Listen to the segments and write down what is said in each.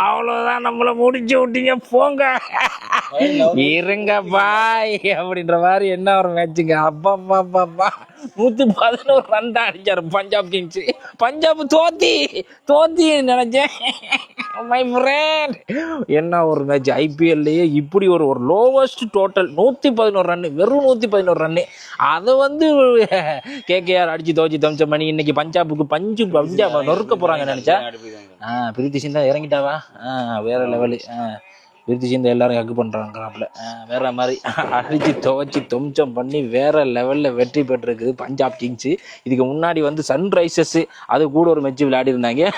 அவ்வளோதான், நம்மளை முடிச்சு விட்டீங்க போங்க இருங்க பாய் அப்படின்ற மாதிரி. என்ன ஒரு மேட்சுங்க, அப்பா 111 ரன் தான் அடிச்சாரு பஞ்சாப் கிங்ஸ். பஞ்சாப் தோத்தி நினைச்சேன் மை ஃப்ரெண்ட். என்ன ஒரு மேட்ச், ஐபிஎல்லையே இப்படி ஒரு லோவஸ்ட் டோட்டல் 111 ரன்னு, வெறும் 111 ரன்னு. அதை வந்து கேகேஆர் அடிச்சு தோச்சி தம்சம் பண்ணி இன்னைக்கு பஞ்சாப் நொறுக்க போறாங்க நினைச்சா. பிரீத்தி சிந்தா இறங்கிட்டாவா, வேற லெவலு. பிரீத்தி சிந்தா எல்லாரும் ஹக் பண்றாங்கறாப்ல, வேற மாதிரி அடிச்சு துவச்சி துவம்சம் பண்ணி வேற லெவல்ல வெற்றி பெற்றிருக்குது பஞ்சாப் கிங்ஸ். இதுக்கு முன்னாடி வந்து சன்ரைசர்ஸ் அது கூட ஒரு மேட்ச் விளையாடி இருந்தாங்க.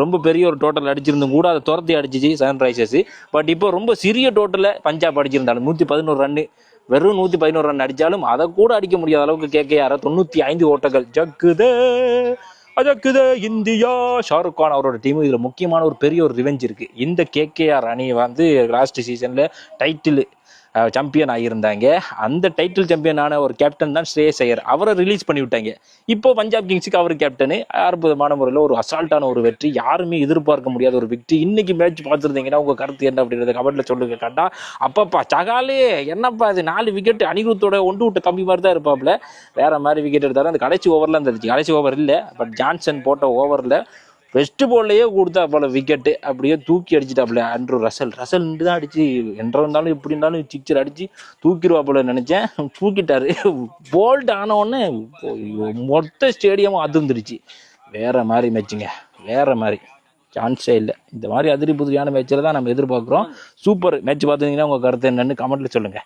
ரொம்ப பெரிய ஒரு டோட்டல் அடிச்சிருந்தும் கூட அதை துரத்தி அடிச்சிச்சு சன்ரைசர்ஸ். பட் இப்போ ரொம்ப சிறிய டோட்டல பஞ்சாப் அடிச்சிருந்தாலும் 111 ரன்னு, வெறும் 111 ரன் அடிச்சாலும் அதை கூட அடிக்க முடியாத அளவுக்கு கேகேஆர் 95 ஓட்டங்கள். ஜக்குதே இந்தியா. ஷாருக் கான் அவரோட டீம். இதுல முக்கியமான ஒரு பெரிய ஒரு ரிவெஞ்ச் இருக்கு. இந்த கேகேஆர் அணி வந்து லாஸ்ட் சீசன்ல டைட்டில் சாம்பியன் ஆகியிருந்தாங்க. அந்த டைட்டில் சாம்பியனான ஒரு கேப்டன் தான் ஸ்ரேயஸ் ஐயர். அவரை ரிலீஸ் பண்ணி விட்டாங்க. இப்போ பஞ்சாப் கிங்ஸுக்கு அவர் கேப்டனு. அற்புதமான முறையில் ஒரு அசால்ட்டான ஒரு வெற்றி, யாருமே எதிர்பார்க்க முடியாத ஒரு வெற்றி. இன்னைக்கு மேட்ச் பார்த்துருந்தீங்கன்னா உங்க கருத்து என்ன அப்படின்றத கமெண்ட்ல சொல்லுங்க. கண்டா அப்பப்பா சகாலே என்னப்பா இது 4 விக்கெட் அனிருத்தோட ஒன்று விட்ட தம்பி மாதிரி தான் இருப்பாப்ல. வேற மாதிரி விக்கெட் எடுத்தாரு. அந்த கடைசி ஓவர்ல இருந்துச்சு, கடைசி ஓவர் இல்லை பட் ஜான்சன் போட்ட ஓவர்ல வெஸ்ட் போல்லையே கொடுத்தா போல விக்கெட்டு, அப்படியே தூக்கி அடிச்சுட்டாப்புல ஆண்ட்ரூ ரசல் தான் அடிச்சு என்ற இருந்தாலும் எப்படி இருந்தாலும் சிக்ஸர் அடிச்சு தூக்கிடுவா போல நினைச்சேன். தூக்கிட்டாரு. போல்ட் ஆன உடனே மொத்த ஸ்டேடியமும் அதிர்ந்துருச்சு. வேற மாதிரி மேட்சுங்க, வேற மாதிரி சான்ஸே இல்லை. இந்த மாதிரி அதிரி புதிரியான மேட்சில் தான் நம்ம எதிர்பார்க்குறோம். சூப்பர் மேட்ச் பார்த்துருந்தீங்கன்னா உங்கள் கருத்து என்னன்னு கமெண்ட்ல சொல்லுங்க.